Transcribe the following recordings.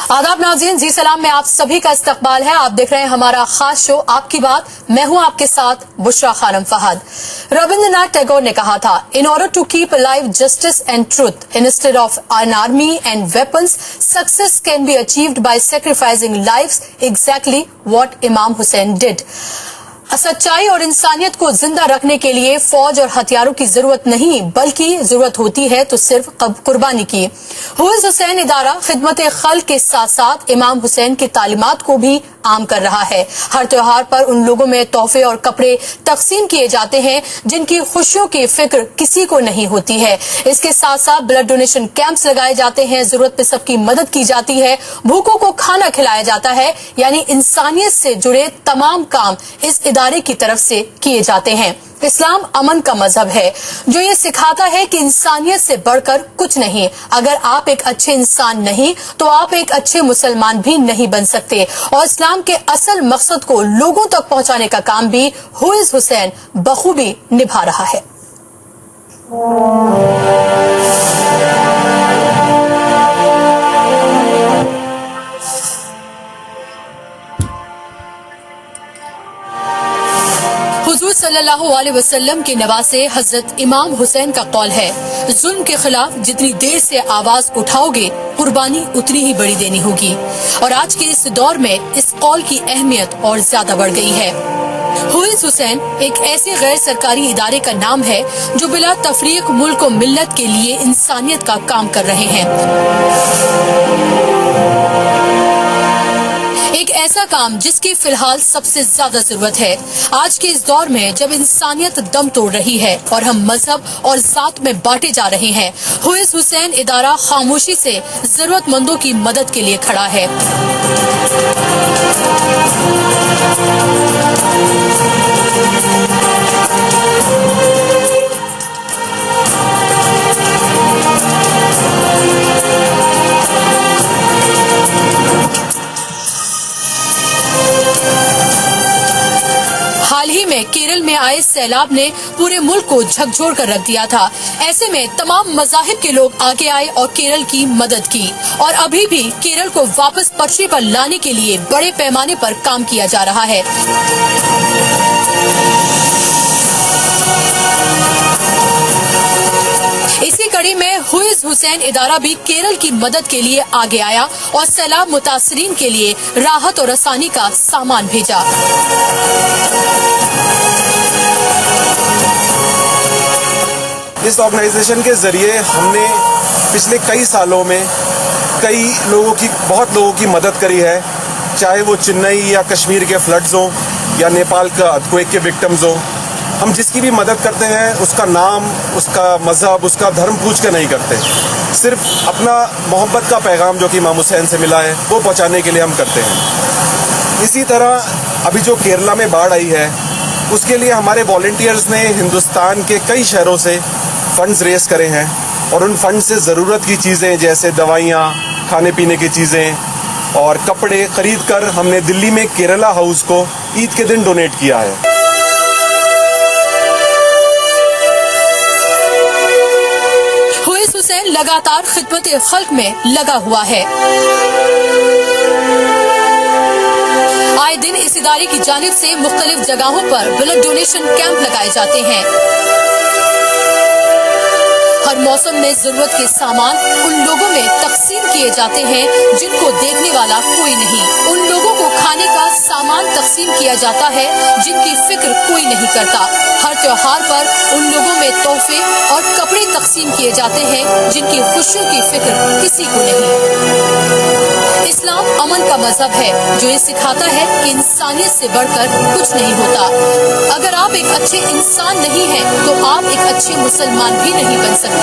आदाब नाज़रीन, जी सलाम में आप सभी का इस्तकबाल है। आप देख रहे हैं हमारा खास शो आपकी बात। मैं हूं आपके साथ बुशरा खानम फहद। रविंद्रनाथ टैगोर ने कहा था, in order to keep alive justice and truth instead of an army and weapons, success can be achieved by sacrificing lives, exactly what Imam Hussain did. सच्चाई और इंसानियत को जिंदा रखने के लिए फौज और हथियारों की जरूरत नहीं, बल्कि जरूरत होती है तो सिर्फ कुर्बानी की। हुइज हुसैन इदारा खिदमत खल्क के साथ साथ इमाम हुसैन की तालीमात को भी आम कर रहा है। हर त्योहार पर उन लोगों में तोहफे और कपड़े तकसीम किए जाते हैं जिनकी खुशियों की फिक्र किसी को नहीं होती है। इसके साथ साथ ब्लड डोनेशन कैंप्स लगाए जाते हैं, जरूरत पे सबकी मदद की जाती है, भूखों को खाना खिलाया जाता है। यानी इंसानियत से जुड़े तमाम काम इस इदारे की तरफ से किए जाते हैं। इस्लाम अमन का मजहब है जो ये सिखाता है कि इंसानियत से बढ़कर कुछ नहीं। अगर आप एक अच्छे इंसान नहीं तो आप एक अच्छे मुसलमान भी नहीं बन सकते। और इस्लाम के असल मकसद को लोगों तक पहुंचाने का काम भी हुइज हुसैन बखूबी निभा रहा है। हुजूर सल्लल्लाहु अलैहि वसल्लम के नवासे हजरत इमाम हुसैन का कौल है, जुल्म के खिलाफ जितनी देर से आवाज उठाओगे कुर्बानी उतनी ही बड़ी देनी होगी। और आज के इस दौर में इस कौल की अहमियत और ज्यादा बढ़ गई है। हुइज हुसैन एक ऐसे गैर सरकारी इदारे का नाम है जो बिला तफरीक मुल्क और मिल्लत के लिए इंसानियत का काम कर रहे हैं। एक ऐसा काम जिसकी फिलहाल सबसे ज्यादा जरूरत है आज के इस दौर में जब इंसानियत दम तोड़ रही है और हम मजहब और जात में बांटे जा रहे हैं। हुइज हुसैन इदारा खामोशी से जरूरतमंदों की मदद के लिए खड़ा है। हाल ही में केरल में आए सैलाब ने पूरे मुल्क को झकझोर कर रख दिया था। ऐसे में तमाम मज़ाहिब के लोग आगे आए और केरल की मदद की। और अभी भी केरल को वापस पटरी पर लाने के लिए बड़े पैमाने पर काम किया जा रहा है। इसी कड़ी में हुइज हुसैन इदारा भी केरल की मदद के लिए आगे आया और सैलाब मुतासरीन के लिए राहत और आसानी का सामान भेजा। इस ऑर्गेनाइजेशन के जरिए हमने पिछले कई सालों में बहुत लोगों की मदद करी है, चाहे वो चेन्नई या कश्मीर के फ्लड्स हों या नेपाल का अर्थक्वेक के विक्टिम्स हों। हम जिसकी भी मदद करते हैं उसका नाम, उसका मजहब, उसका धर्म पूछ के नहीं करते, सिर्फ अपना मोहब्बत का पैगाम जो कि इमाम हुसैन से मिला है वो पहुंचाने के लिए हम करते हैं। इसी तरह अभी जो केरला में बाढ़ आई है उसके लिए हमारे वॉलंटियर्स ने हिंदुस्तान के कई शहरों से फंड्स रेस करे हैं और उन फंड से ज़रूरत की चीज़ें जैसे दवाइयाँ, खाने पीने की चीज़ें और कपड़े खरीद कर हमने दिल्ली में केरला हाउस को ईद के दिन डोनेट किया है। हुइज हुसैन लगातार खिदमत खल्क में लगा हुआ है। आए दिन इस इदारे की जानिब से मुख्तलिफ जगहों पर ब्लड डोनेशन कैंप लगाए जाते हैं। हर मौसम में जरूरत के सामान उन लोगों में तकसीम किए जाते हैं जिनको देखने वाला कोई नहीं। उन लोगों को खाने का सामान तकसीम किया जाता है जिनकी फिक्र कोई नहीं करता। हर त्योहार पर उन लोगों में तोहफे और कपड़े तकसीम किए जाते हैं जिनकी खुशियों की फिक्र किसी को नहीं। इस्लाम अमन का मजहब है जो ये सिखाता है कि इंसानियत से बढ़कर कुछ नहीं होता। अगर आप एक अच्छे इंसान नहीं हैं तो आप एक अच्छे मुसलमान भी नहीं बन सकते।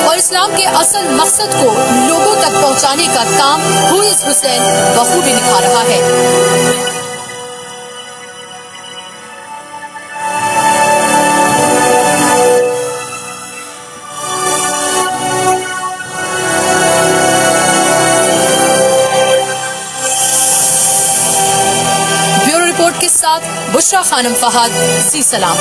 और इस्लाम के असल मकसद को लोगों तक पहुंचाने का काम हुइज हुसैन बखूबी निभा रहा है। के साथ बुशरा खानम फहद, जी सलाम।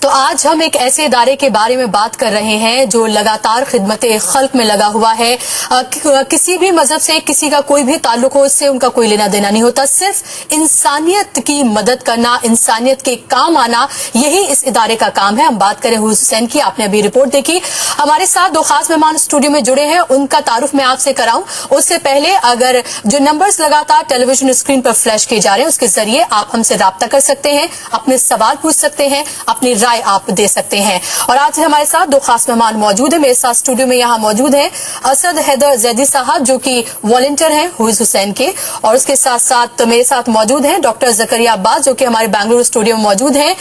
तो आज हम एक ऐसे इदारे के बारे में बात कर रहे हैं जो लगातार खिदमत खल्क में लगा हुआ है। किसी भी मजहब से किसी का कोई भी ताल्लुक हो, इससे उनका कोई लेना देना नहीं होता। सिर्फ इंसानियत की मदद करना, इंसानियत के काम आना, यही इस इदारे का काम है। हम बात करें हुज हुसैन की, आपने अभी रिपोर्ट देखी। हमारे साथ दो खास मेहमान स्टूडियो में जुड़े हैं, उनका तारुफ मैं आपसे कराऊं उससे पहले अगर जो नंबर्स लगातार टेलीविजन स्क्रीन पर फ्लैश किए जा रहे हैं उसके जरिए आप हमसे राब्ता कर सकते हैं, अपने सवाल पूछ सकते हैं, अपनी राय आप दे सकते हैं। और आज हमारे साथ दो खास मेहमान मौजूद हैं। मेरे साथ स्टूडियो में यहाँ मौजूद हैं असद हैदर जैदी साहब जो कि वॉलंटियर हैं हुज हुसैन के, और उसके साथ साथ मेरे साथ मौजूद हैं डॉक्टर जकरिया अब्बास जो कि हमारे बेंगलुरु स्टूडियो में मौजूद हैं,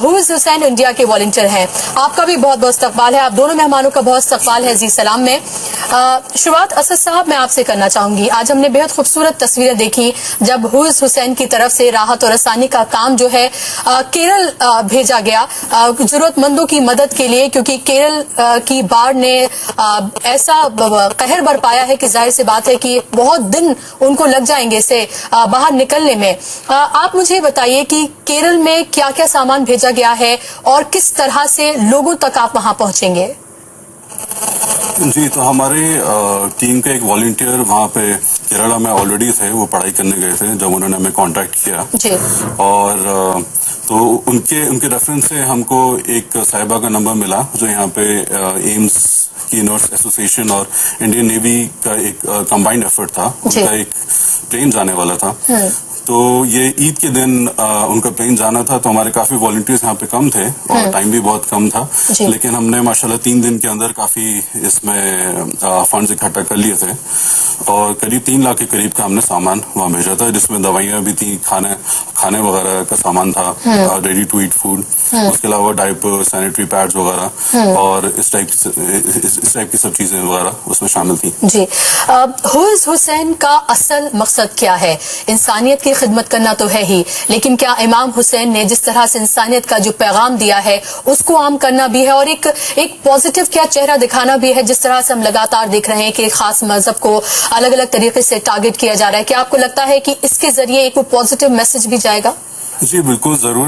हुज हुसैन इंडिया के वॉलंटियर हैं। आपका भी बहुत बहुत इस्तकबाल है, आप दोनों मेहमानों का बहुत इस्तकबाल है जी सलाम में। शुरुआत असद साहब मैं आपसे करना चाहूंगी। आज हमने बेहद खूबसूरत तस्वीरें देखी जब हुज हुसैन की तरफ से राहत और आसानी का काम जो है केरल भेजा गया जरूरतमंदों की मदद के लिए, क्योंकि केरल की बाढ़ ने ऐसा कहर बरपाया है कि जाहिर सी बात है कि बहुत दिन उनको लग जाएंगे इसे बाहर निकलने में। आप मुझे बताइए कि केरल में क्या क्या सामान भेजा गया है और किस तरह से लोगों तक आप वहां पहुंचेंगे। जी, तो हमारे टीम के एक वॉलंटियर वहाँ पे केरला में ऑलरेडी थे, वो पढ़ाई करने गए थे जब उन्होंने हमें कांटेक्ट किया जी। और तो उनके रेफरेंस से हमको एक साहिबा का नंबर मिला जो यहाँ पे एम्स की नर्स एसोसिएशन और इंडियन नेवी का एक कंबाइंड एफर्ट था। उनका एक प्लेन जाने वाला था, तो ये ईद के दिन उनका प्लेन जाना था। तो हमारे काफी वॉलंटियर्स यहाँ पे कम थे और टाइम भी बहुत कम था, लेकिन हमने माशाल्लाह 3 दिन के अंदर काफी इसमें फंड्स इकट्ठा कर लिए थे और करीब 3 लाख के करीब का हमने सामान वहाँ भेजा था, जिसमें दवाइयाँ भी थी, खाने वगैरह का सामान था, रेडी टू ईट फूड, उसके अलावा डायपर, सैनिटरी पैड्स वगैरह और इस टाइप की सब चीजें वगैरह उसमें शामिल थी जी। हुज हुसैन का असल मकसद क्या है? इंसानियत की खिदमत करना तो है ही, लेकिन क्या इमाम हुसैन ने जिस तरह से इंसानियत का जो पैगाम दिया है उसको आम करना भी है और एक पॉजिटिव क्या चेहरा दिखाना भी है? जिस तरह से हम लगातार देख रहे हैं कि खास मजहब को अलग अलग तरीके से टारगेट किया जा रहा है, क्या आपको लगता है कि इसके जरिए एक पॉजिटिव मैसेज भी जाएगा? जी बिल्कुल, जरूर।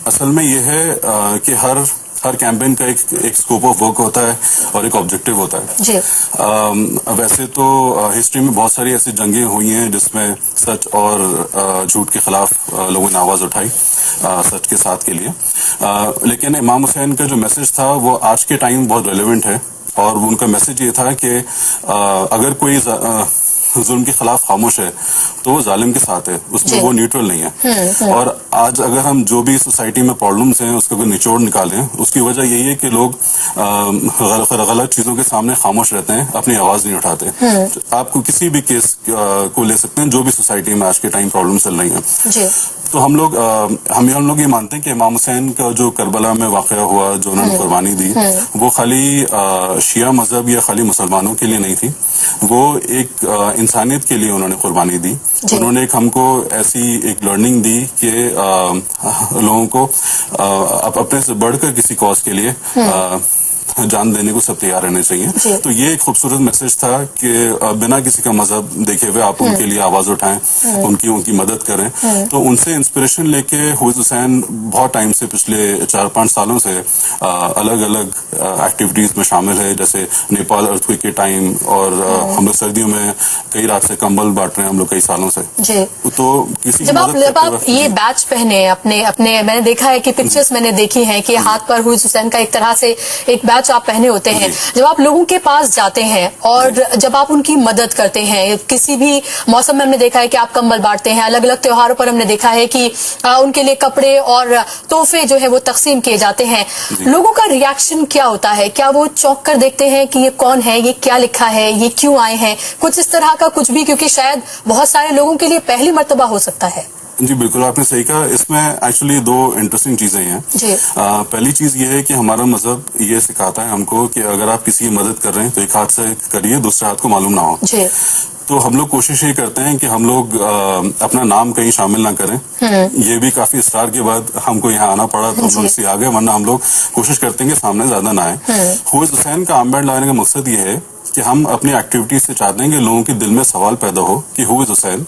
असल में यह है कि हर कैंपेन का एक स्कोप ऑफ वर्क होता है और एक ऑब्जेक्टिव होता है जी। वैसे तो हिस्ट्री में बहुत सारी ऐसी जंगें हुई हैं जिसमें सच और झूठ के खिलाफ लोगों ने आवाज उठाई, सच के साथ के लिए। लेकिन इमाम हुसैन का जो मैसेज था वो आज के टाइम बहुत रेलेवेंट है और उनका मैसेज ये था कि अगर कोई जुल्म के खिलाफ खामोश है तो वो जालिम के साथ है, उसमें वो न्यूट्रल नहीं है। और आज अगर हम जो भी सोसाइटी में प्रॉब्लम्स हैं उसका कोई निचोड़ निकालें, उसकी वजह यही है कि लोग गलत चीजों के सामने खामोश रहते हैं, अपनी आवाज नहीं उठाते। तो आपको किसी भी केस को ले सकते हैं जो भी सोसाइटी में आज के टाइम प्रॉब्लम चल रही है। तो हम लोग ये मानते हैं कि इमाम हुसैन का जो करबला में वाकया हुआ, जो उन्होंने कुर्बानी दी, वो खाली शिया मजहब या खाली मुसलमानों के लिए नहीं थी, वो एक इंसानियत के लिए उन्होंने कुर्बानी दी। उन्होंने हमको ऐसी एक लर्निंग दी कि लोगों को अपने से बढ़कर किसी कॉज के लिए जान देने को सब तैयार रहने चाहिए। तो ये एक खूबसूरत मैसेज था कि बिना किसी का मजहब देखे हुए आप उनके लिए आवाज उठाएं, उनकी मदद करें। तो उनसे इंस्पिरेशन लेके हुज हुसैन बहुत टाइम से, पिछले 4-5 सालों से अलग अलग एक्टिविटीज में शामिल है, जैसे नेपाल अर्थक्वेक के टाइम, और हम लोग सर्दियों में कई रात से कंबल बांट रहे हैं हम लोग कई सालों से। तो किसी जब आप ये बैच पहने अपने मैंने देखा है कि पिक्चर्स मैंने देखी हैं कि हाथ पर हुज हुसैन का एक तरह से एक बैच आप पहने होते हैं, जब आप लोगों के पास जाते हैं और जब आप उनकी मदद करते हैं, किसी भी मौसम में हमने देखा है कि आप कंबल बांटते हैं, अलग अलग त्योहारों पर हमने देखा है कि उनके लिए कपड़े और तोहफे जो है वो तकसीम किए जाते हैं, लोगों का रिएक्शन क्या होता है? क्या वो चौंक कर देखते हैं कि ये कौन है, ये क्या लिखा है, ये क्यों आए हैं, कुछ इस तरह का कुछ भी, क्योंकि शायद बहुत सारे लोगों के लिए पहली मर्तबा हो सकता है। जी बिल्कुल, आपने सही कहा। इसमें एक्चुअली 2 इंटरेस्टिंग चीजें हैं। पहली चीज ये है कि हमारा मजहब ये सिखाता है हमको कि अगर आप किसी की मदद कर रहे हैं तो एक हाथ से करिए, दूसरे हाथ को मालूम ना हो। तो हम लोग कोशिश ये करते हैं कि हम लोग अपना नाम कहीं शामिल ना करें। ये भी काफी इसरार के बाद हमको यहाँ आना पड़ा, तो हम लोग इससे आ गए, वरना हम लोग कोशिश करते हैं कि सामने ज्यादा ना आए। हू इज हुसैन का आर्मबैंड लगाने का मकसद ये है कि हम अपनी एक्टिविटीज से चाहते हैं कि लोगों के दिल में सवाल पैदा हो कि हु इज हुसैन।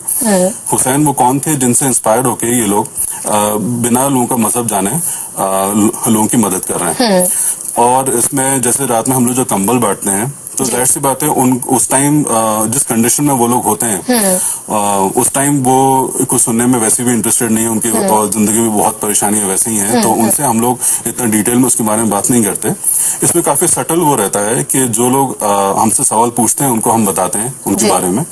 हुसैन वो कौन थे जिनसे इंस्पायर्ड होके ये लोग बिना लोगों का मजहब जाने लोगों की मदद कर रहे हैं। और इसमें जैसे रात में हम लोग जो कंबल बांटते हैं, तो जाहिर सी बात है उस टाइम जिस कंडीशन में वो लोग होते हैं उस टाइम वो कुछ सुनने में वैसे भी इंटरेस्टेड नहीं है, उनकी और जिंदगी में बहुत परेशानियां वैसे ही हैं, तो उनसे हम लोग इतना डिटेल में उसके बारे में बात नहीं करते। इसमें काफी सटल वो रहता है कि जो लोग हमसे सवाल पूछते हैं उनको हम बताते हैं उनके बारे में।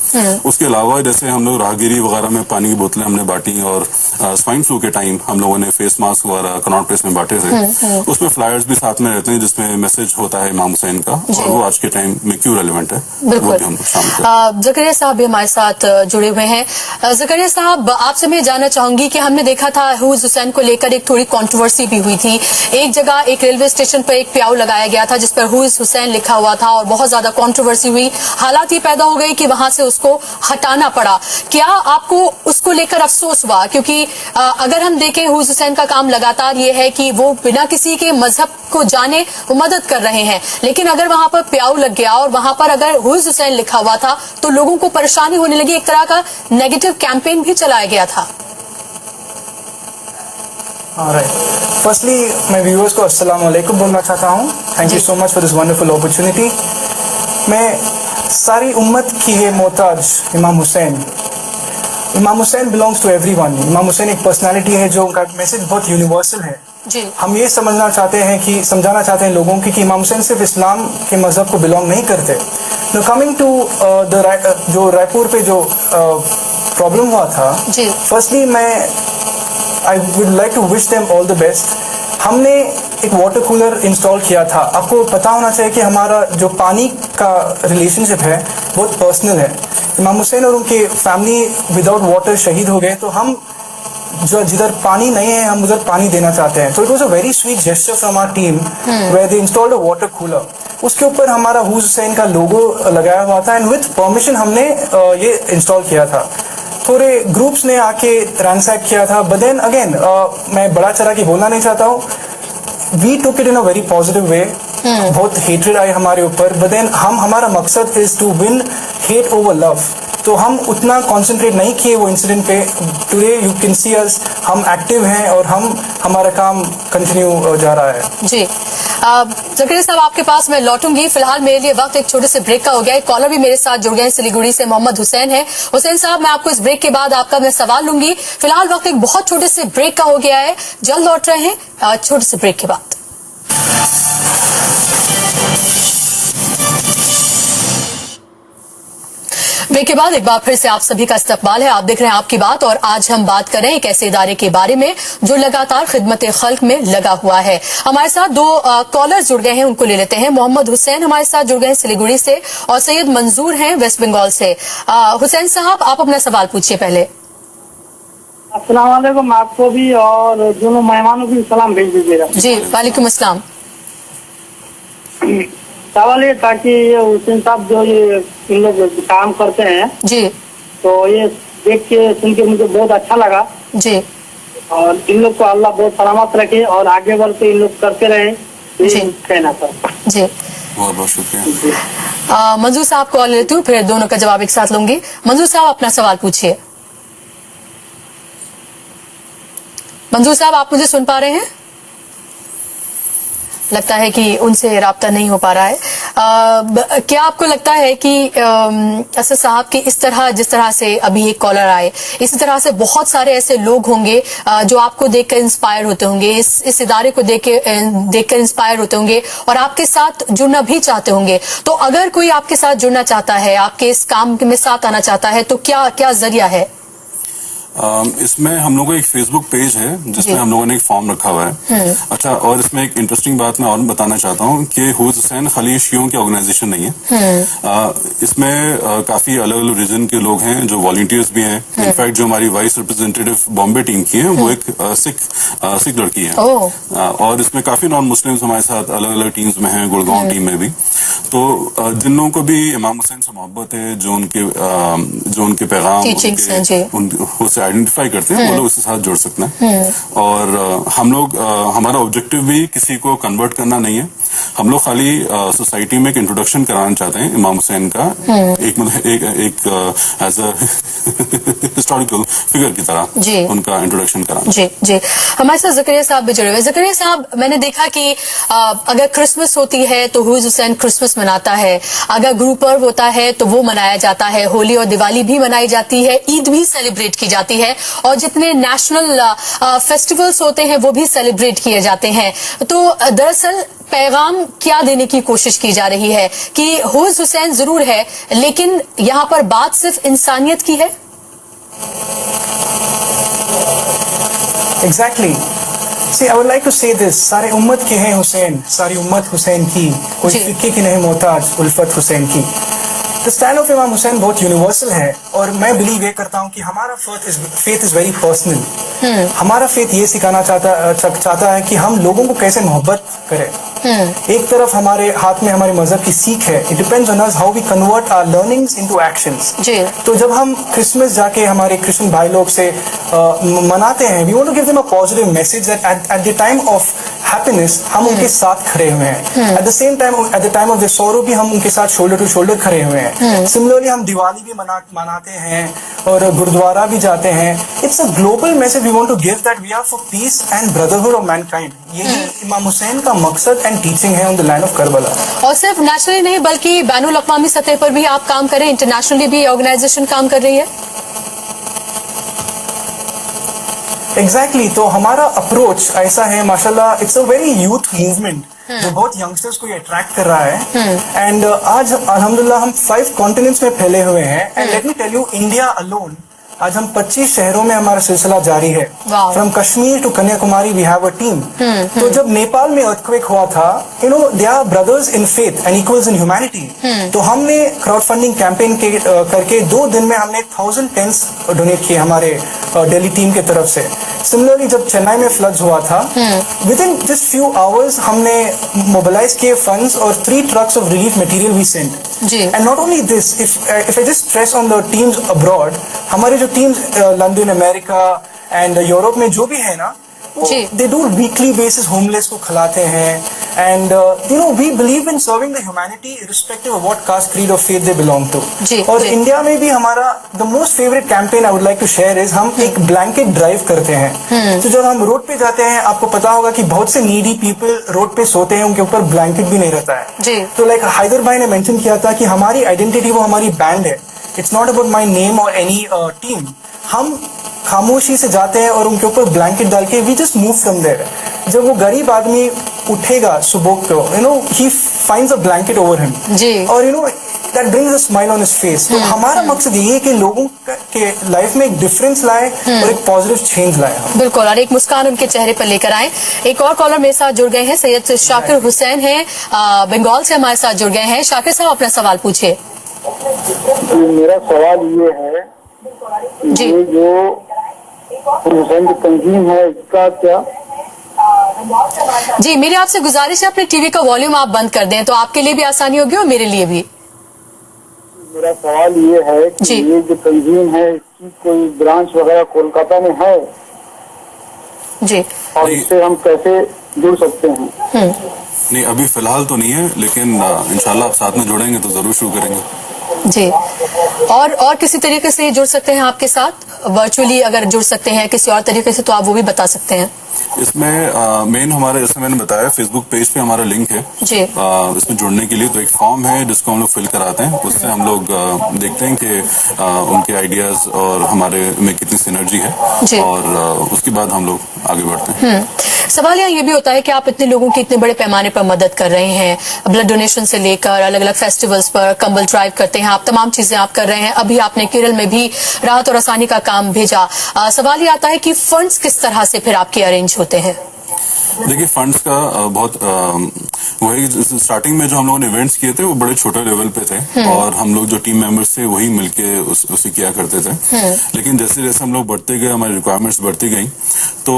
उसके अलावा जैसे हम लोग राहगीरी वगैरह में पानी की बोतलें हमने बांटी, और स्वाइन फ्लू के टाइम हम लोगों ने फेस मास्क वगैरह कनॉट प्लेस में बांटे थे। उसमें फ्लायर्स भी साथ में रहते हैं जिसमें मैसेज होता है इमाम हुसैन का, और वो आज के टाइम में क्यों रेलेवेंट है वो भी हम लोग शामिल। जकरिया साहब भी हमारे साथ जुड़े हुए हैं। जकरिया साहब, आपसे मैं जानना चाहूंगी कि हमने देखा था हु इज हुसैन को लेकर एक थोड़ी कंट्रोवर्सी भी हुई थी। एक जगह एक रेलवे स्टेशन पर एक प्याऊ लगाया गया था जिस पर हु इज हुसैन लिखा हुआ था और बहुत ज्यादा कंट्रोवर्सी हुई। हालात ये पैदा हो गई कि वहां से उसको हटाना पड़ा। क्या आपको उसको लेकर अफसोस हुआ? क्योंकि अगर हम देखें हु इज हुसैन का काम लगातार ये है कि वो बिना किसी के मजहब को जाने वो मदद कर रहे हैं, लेकिन अगर वहां पर प्याऊ लग गया और वहां पर अगर हु इज हुसैन लिखा हुआ था तो लोगों को परेशानी होने लगी। एक तरह का नेगेटिव कैंपेन भी चलाया गया था। फर्स्टली मैं व्यूअर्स को अस्सलाम वालेकुम बोलना चाहता हूँ। Thank you so much for this wonderful opportunity. मैं सारी उम्मत की है मोहताज इमाम हुसैन। इमाम हुसैन बिलोंग्स टू एवरीवन। इमाम हुसैन एक पर्सनालिटी है जो उनका मैसेज बहुत यूनिवर्सल है। हम ये समझना चाहते हैं कि समझाना चाहते हैं लोगों की कि इमाम हुसैन सिर्फ इस्लाम के मजहब को बिलोंग नहीं करते। नो कमिंग टू जो रायपुर पे जो प्रॉब्लम हुआ था, firstly I would like to wish them all the best. हमने एक वाटर कूलर इंस्टॉल किया था। आपको पता होना चाहिए कि हमारा जो पानी का रिलेशनशिप है बहुत पर्सनल है। इमाम हुसैन और उनके फैमिली विदाउट वाटर शहीद हो गए, तो हम जो जिधर पानी नहीं है हम उधर पानी देना चाहते हैं। तो it was a very sweet gesture from our team where they installed a water cooler. उसके ऊपर हमारा हु इज हुसैन का लोगो लगाया हुआ था एंड विथ परमिशन हमने ये इंस्टॉल किया था। थोड़े ग्रुप्स ने आके रैंसैक किया था, बट देन अगेन मैं बड़ा चढ़ा के बोलना नहीं चाहता हूँ। We took it in a very positive way. बहुत हेट्रेड आई हमारे ऊपर, बट देन हमारा मकसद is to win hate over love. तो हम उतना कंसंट्रेट नहीं किए वो इंसिडेंट पे। Today you can see us, हम एक्टिव हैं और हमारा काम कंटिन्यू जा रहा है। जी जकरिया साहब, आपके पास मैं लौटूंगी। फिलहाल मेरे लिए वक्त एक छोटे से ब्रेक का हो गया है। कॉलर भी मेरे साथ जुड़ गए हैं, सिलीगुड़ी से मोहम्मद हुसैन है। हुसैन साहब, मैं आपको इस ब्रेक के बाद आपका मैं सवाल लूंगी। फिलहाल वक्त एक बहुत छोटे से ब्रेक का हो गया है, जल्द लौट रहे हैं छोटे से ब्रेक के बाद। ब्रेक के बाद एक बार फिर से आप सभी का इस्तकबाल है। आप देख रहे हैं आपकी बात, और आज हम बात कर रहे हैं एक ऐसे इदारे के बारे में जो लगातार खिदमत खल्क में लगा हुआ है। हमारे साथ दो कॉलर्स जुड़ गए हैं, उनको ले लेते हैं। मोहम्मद हुसैन हमारे साथ जुड़ गए हैं सिलीगुड़ी से, और सैयद मंजूर हैं वेस्ट बंगाल से। हुसैन साहब, आप अपना सवाल पूछिए पहले। अस्सलाम वालेकुम, आपको भी और दोनों मेहमानों को भी सलाम भेज दीजिएगा। जी वालेकुम अस्सलाम। सवाल ये था कि ये हुसैन साहब जो ये इन लोग काम करते हैं जी, तो ये देख के सुन के मुझे बहुत अच्छा लगा जी, और इन लोग को अल्लाह बहुत सलामत रखे और आगे बढ़ते इन लोग करते रहे, ये कहना था जी। बहुत बहुत शुक्रिया। मंजूर साहब कॉल लेती हूँ, फिर दोनों का जवाब एक साथ लूंगी। मंजूर साहब, अपना सवाल पूछिए। मंजूर साहब, आप मुझे सुन पा रहे हैं? लगता है कि उनसे राब्ता नहीं हो पा रहा है। क्या आपको लगता है कि असद साहब की इस तरह, जिस तरह से अभी एक कॉलर आए, इसी तरह से बहुत सारे ऐसे लोग होंगे जो आपको देखकर इंस्पायर होते होंगे, इस इदारे को देखकर इंस्पायर होते होंगे और आपके साथ जुड़ना भी चाहते होंगे? तो अगर कोई आपके साथ जुड़ना चाहता है, आपके इस काम में साथ आना चाहता है, तो क्या क्या जरिया है? इसमें हम लोगों का एक फेसबुक पेज है जिसमें हम लोगों ने एक फॉर्म रखा हुआ है। अच्छा, और इसमें एक इंटरेस्टिंग बात मैं और बताना चाहता हूँ कि हु इज हुसैन खाली शियों की ऑर्गेनाइजेशन नहीं है। इसमें काफी अलग अलग रीजन के लोग हैं जो वॉलंटियर्स भी हैं। इनफैक्ट जो हमारी वाइस रिप्रेजेंटेटिव बॉम्बे टीम की है वो एक सिख लड़की है। और इसमें काफी नॉन मुस्लिम्स हमारे साथ अलग अलग टीम्स में हैं, गुड़गांव टीम में भी। तो जिन लोगों को भी इमाम हुसैन से मोहब्बत है, जो उनके पैगाम उसे आइडेंटिफाई करते हैं, वो लोग उसके साथ जुड़ सकते हैं। और हम लोग, हमारा ऑब्जेक्टिव भी किसी को कन्वर्ट करना नहीं है। हम लोग खाली सोसाइटी में एक इंट्रोडक्शन कराना चाहते हैं इमाम हुसैन का, एक एज अ हिस्टोरिकल फिगर की तरह उनका इंट्रोडक्शन कराना। जी हमारे साथ ज़करिया साहब भी जुड़े हुए। ज़करिया साहब, मैंने देखा कि अगर क्रिसमस होती है तो हुज हुसैन क्रिसमस मनाता है, अगर गुरु पर्व होता है तो वो मनाया जाता है, होली और दिवाली भी मनाई जाती है, ईद भी सेलिब्रेट की जाती है, और जितने नेशनल फेस्टिवल्स होते हैं वो भी सेलिब्रेट किए जाते हैं। तो दरअसल पैगाम क्या देने की कोशिश की जा रही है कि हुज हुसैन जरूर है, लेकिन यहाँ पर बात सिर्फ इंसानियत की है? Exactly. See, I would like to say this. सारे उम्मत के हैं हुसैन, सारी उम्मत हुसैन की, कोई फिक्के की नहीं मोहताज उल्फत हुसैन की। The stand of इमाम हुसैन बहुत यूनिवर्सल है, और मैं बिलीव ये करता हूँ कि हमारा फेथ इज वेरी पर्सनल। हमारा फेथ ये सिखाना चाहता है कि हम लोगों को कैसे मोहब्बत करें। एक तरफ हमारे हाथ में हमारे मजहब की सीख है, it depends on us how we convert our learnings into actions. तो जब हम क्रिसमस जाके हमारे क्रिश्चियन भाई लोग से मनाते हैं, we want to give them a positive message that at the time of happiness हम उनके साथ खड़े हुए हैं, at the same time at the time of the sorrow भी हम उनके साथ शोल्डर टू शोल्डर खड़े हुए हैं। सिमिलरली हम दिवाली भी मनाते हैं और गुरुद्वारा भी जाते हैं। It's a global message we want to give that we are for peace and brotherhood of mankind. यही इमाम हुसैन का मकसद एंड टीचिंग है on the land of Karbala. और सिर्फ नेशनली नहीं बल्कि बैनुल अक़वामी सतह पर भी आप काम करें, इंटरनेशनली भी ऑर्गेनाइजेशन काम कर रही है। एग्जैक्टली तो हमारा अप्रोच ऐसा है, माशाल्लाह, it's a very youth movement जो बहुत यंगस्टर्स को अट्रैक्ट कर रहा है। एंड आज अल्हम्दुलिल्लाह हम 5 कॉन्टिनेंट्स में फैले हुए हैं। And let me tell you, India alone आज हम 25 शहरों में हमारा सिलसिला जारी है। From Kashmir to Kanyakumari we have a team. तो जब नेपाल में अर्थक्वेक हुआ था, you know, they are brothers in faith and equals in humanity. तो हमने क्राउड फंडिंग कैंपेन करके 2 दिन में हमने 1000 टेंट्स डोनेट किए हमारे दिल्ली टीम की तरफ से। सिमिलरली जब चेन्नई में फ्लड्स हुआ था, within just few hours हमने मोबिलाइज किए फंड्स और 3 trucks of relief material we sent. And not only this, if I just stress on the teams abroad, हमारे जो teams London, America and Europe में जो भी है ना, they do weekly basis homeless को खिलाते हैं। And you know, we believe in serving the humanity irrespective of what caste, creed और फेथ दे बिलोंग टू। और इंडिया में भी हमारा the most favourite campaign I would like to share is, हम एक ब्लैंकेट ड्राइव करते हैं। तो जब हम रोड पे जाते हैं, आपको पता होगा कि बहुत से नीडी पीपल रोड पे सोते हैं, उनके ऊपर ब्लैंकेट भी नहीं रहता है। तो लाइक हैदर भाई ने मेंशन किया था कि हमारी आइडेंटिटी वो हमारी बैंड है। It's not about my name और एनी टीम। हम खामोशी से जाते हैं और उनके ऊपर ब्लैंकेट डाल के we just move from there. जब वो गरीब आदमी उठेगा सुबह को, you know, he finds a blanket over him, और you know that brings a smile on his face. तो हमारा मकसद ये है कि लोगों के लाइफ में एक डिफरेंस लाए और एक पॉजिटिव चेंज लाए। बिल्कुल, और एक मुस्कान उनके चेहरे पर लेकर आए। एक और कॉलर मेरे साथ जुड़ गए हैं, सैयद शाकिर हुसैन हैं, बंगाल से हमारे साथ जुड़ गए हैं। शाकिर साहब, अपना सवाल पूछिए। मेरा सवाल ये है, ये जो हुसैन की तंजीम है, इसका क्या? जी, मेरी आपसे गुजारिश है, अपने टीवी का वॉल्यूम आप बंद कर दें तो आपके लिए भी आसानी होगी और मेरे लिए भी। मेरा सवाल ये है कि ये जो तंजीम है, इसकी कोई ब्रांच वगैरह कोलकाता में है जी, और इससे हम कैसे जुड़ सकते हैं? नहीं, अभी फिलहाल तो नहीं है, लेकिन इंशाल्लाह आप साथ में जुड़ेंगे तो जरूर शुरू करेंगे जी। और किसी तरीके से जुड़ सकते हैं आपके साथ, वर्चुअली अगर जुड़ सकते हैं किसी और तरीके से तो आप वो भी बता सकते हैं। इसमें मेन हमारा, जैसे मैंने बताया, फेसबुक पेज पे हमारा लिंक है जी। इसमें जुड़ने के लिए तो एक फॉर्म है जिसको हम लोग फिल कराते हैं। उससे हम लोग देखते हैं कि उनके आइडियाज और हमारे में कितनी सिनर्जी है, और उसके बाद हम लोग आगे बढ़ते हैं। सवाल यहाँ ये भी होता है कि आप इतने लोगों की इतने बड़े पैमाने पर मदद कर रहे हैं, ब्लड डोनेशन से लेकर अलग अलग फेस्टिवल्स पर कंबल ड्राइव करते हैं, आप तमाम चीजें आप कर रहे हैं। अभी आपने केरल में भी राहत और आसानी का काम भेजा। सवाल ये आता है कि फंड्स किस तरह से फिर आपके अरेंज होते हैं? देखिए, फंड्स का बहुत वही स्टार्टिंग में जो हम लोगों ने इवेंट्स किए थे वो बड़े छोटे लेवल पे थे और हम लोग जो टीम मेंबर्स थे वही मिलके उसे किया करते थे। लेकिन जैसे जैसे हम लोग बढ़ते गए, हमारी रिक्वायरमेंट्स बढ़ती गई, तो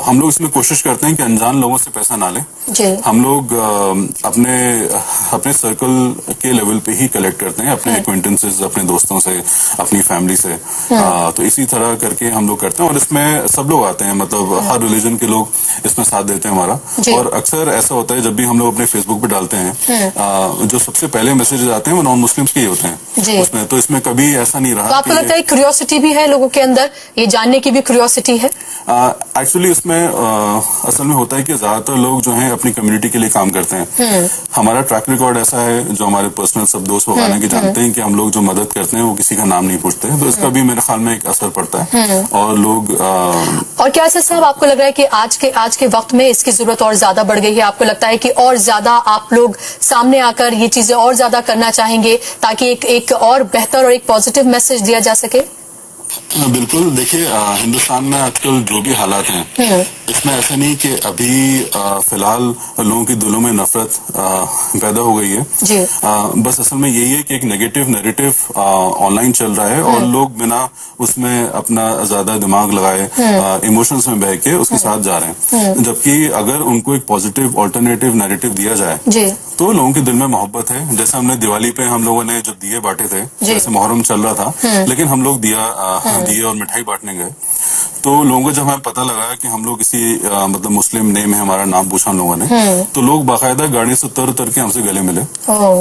हम लोग इसमें कोशिश करते हैं कि अनजान लोगों से पैसा ना लें। हम लोग अपने सर्कल के लेवल पे ही कलेक्ट करते हैं, अपने एक्वेंटेंसेस, अपने दोस्तों से, अपनी फैमिली से। तो इसी तरह करके हम लोग करते हैं और इसमें सब लोग आते हैं, मतलब हर रिलीजन के लोग इसमें साथ देते हैं हमारा। और अक्सर ऐसा होता है जब भी हम लोग अपने फेसबुक पे डालते हैं, जो सबसे पहले मैसेजेस आते हैं वो नॉन मुस्लिम्स के ही होते हैं उसमें। तो इसमें कभी ऐसा नहीं रहा। तो आपको लगता है क्यूरियोसिटी भी है लोगों के अंदर, ये जानने की भी क्यूरियोसिटी है? एक्चुअली इसमें असल में होता है कि ज्यादातर लोग जो हैं अपनी कम्युनिटी के लिए काम करते हैं। हमारा ट्रैक रिकॉर्ड ऐसा है, जो हमारे पर्सनल सब दोस्त वगैरह के जानते हैं कि हम लोग जो मदद करते हैं वो किसी का नाम नहीं पूछते, तो इसका भी मेरे ख्याल में एक असर पड़ता है। और लोग और क्या ऐसा साहब आपको लग रहा है कि आज के वक्त में इसकी जरूरत और ज्यादा बढ़ गई है? आपको लगता है कि और ज्यादा आप लोग सामने आकर ये चीजें और ज्यादा करना चाहेंगे ताकि एक और बेहतर और एक पॉजिटिव मैसेज दिया जा सके? बिल्कुल। देखिए, हिंदुस्तान में आजकल जो भी हालात हैं, इसमें ऐसा नहीं कि अभी फिलहाल लोगों के दिलों में नफरत पैदा हो गई है जी। बस असल में यही है कि एक नेगेटिव नैरेटिव ऑनलाइन चल रहा है और लोग बिना उसमें अपना ज्यादा दिमाग लगाए इमोशंस में बह के उसके साथ जा रहे हैं। जबकि अगर उनको एक पॉजिटिव ऑल्टरनेटिव नैरेटिव दिया जाए तो लोगों के दिल में मोहब्बत है। जैसे हमने दिवाली पे हम लोगों ने जो दिए बांटे थे, जैसे मुहर्रम चल रहा था, लेकिन हम लोग दिए और मिठाई बांटने गए, तो लोगों को जब हमें पता लगा कि हम लोग किसी मतलब मुस्लिम नेम है, हमारा नाम पूछा लोगों ने, तो लोग बाकायदा गाड़ी से उतर के हमसे गले मिले।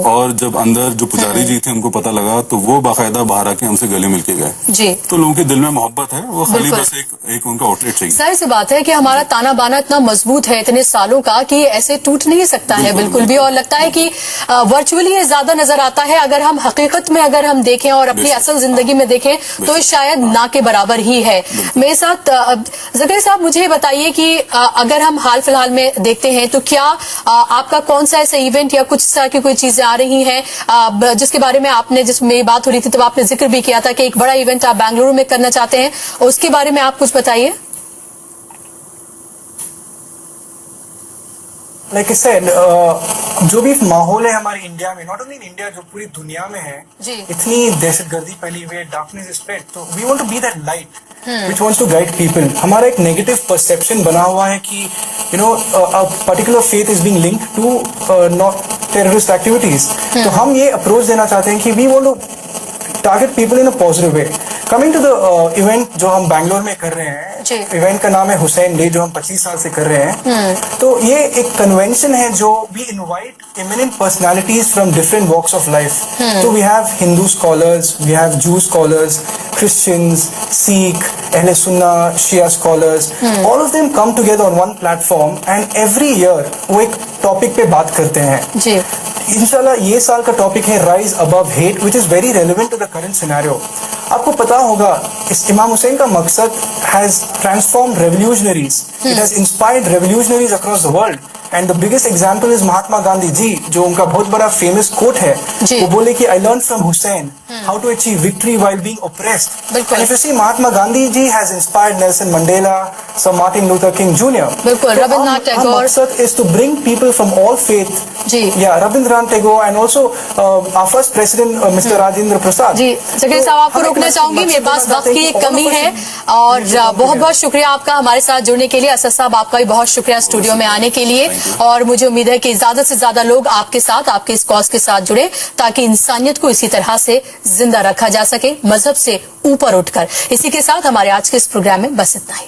और जब अंदर जो पुजारी जी थे उनको पता लगा तो वो बाकायदा बाहर आके हमसे गले मिलके गए। तो लोगों के दिल में मोहब्बत है, वो खाली बस एक उनका आउटलेट चाहिए। जाहिर सी बात है कि हमारा ताना बाना इतना मजबूत है इतने सालों का कि ऐसे टूट नहीं सकता है बिल्कुल भी। और लगता है कि वर्चुअली ये ज्यादा नजर आता है, अगर हम हकीकत में अगर हम देखें और अपनी असल जिंदगी में देखें तो शायद ना के बराबर ही है। मेरे साथ ज़कीर साहब, मुझे बताइए कि अगर हम हाल फिलहाल में देखते हैं तो क्या आपका कौन सा ऐसा इवेंट या कुछ तरह की कोई चीजें आ रही हैं जिसके बारे में आपने, जिसमें बात हो रही थी तब आपने जिक्र भी किया था कि एक बड़ा इवेंट आप बेंगलुरु में करना चाहते हैं, उसके बारे में आप कुछ बताइए। लाइक आई सेड, जो भी माहौल है हमारे इंडिया में, नॉट ओनली इन इंडिया, जो पूरी दुनिया में है, इतनी दहशतगर्दी फैली हुई है, डार्कनेस इज स्प्रेड, तो we want to be that light which wants to guide people. हमारा एक नेगेटिव परसेप्शन बना हुआ है कि a particular faith is being linked to not terrorist activities. तो हम ये अप्रोच देना चाहते हैं कि we want to target people in a positive way. Coming to the event जो हम बैंगलोर में कर रहे हैं, इवेंट का नाम है हुसैन डे, जो हम 25 साल से कर रहे हैं। तो ये एक कन्वेंशन है जो we invite eminent personalities from different walks of life. तो we have Hindu scholars, we have Jew scholars, Christians, Sikh, Ahle Sunna, Shia scholars, all of them come together on one platform and every year वो एक टॉपिक पे बात करते हैं। इंशाल्लाह ये साल का टॉपिक है rise above hate, which is very relevant to the current scenario. आपको पता होगा इस इमाम हुसैन का मकसद has transformed revolutionaries, it has inspired revolutionaries across the world. And the biggest example is Mahatma Gandhi ji, जो उनका बहुत बड़ा फेमस कोट है। वो बोले कि I learn from Hussain how to achieve victory while being oppressed. And if you see, Mahatma Gandhi ji has inspired Nelson Mandela, sir Martin Luther King Junior. बिल्कुल, रविंद्रनाथ टैगोर। मकसद is to bring people from all faith. या Rabindranath Tagore and also our first president mister Rajendra Prasad ji. Zakir साहब, आपको रोकना चाहूंगी, मेरे पास वक्त की एक कमी है। और बहुत बहुत शुक्रिया आपका हमारे साथ जुड़ने के लिए। असद साहब, आपका भी बहुत शुक्रिया स्टूडियो में आने के लिए। और मुझे उम्मीद है कि ज्यादा से ज्यादा लोग आपके साथ, आपके इस कॉज के साथ जुड़े ताकि इंसानियत को इसी तरह से जिंदा रखा जा सके, मजहब से ऊपर उठकर। इसी के साथ हमारे आज के इस प्रोग्राम में बस इतना ही।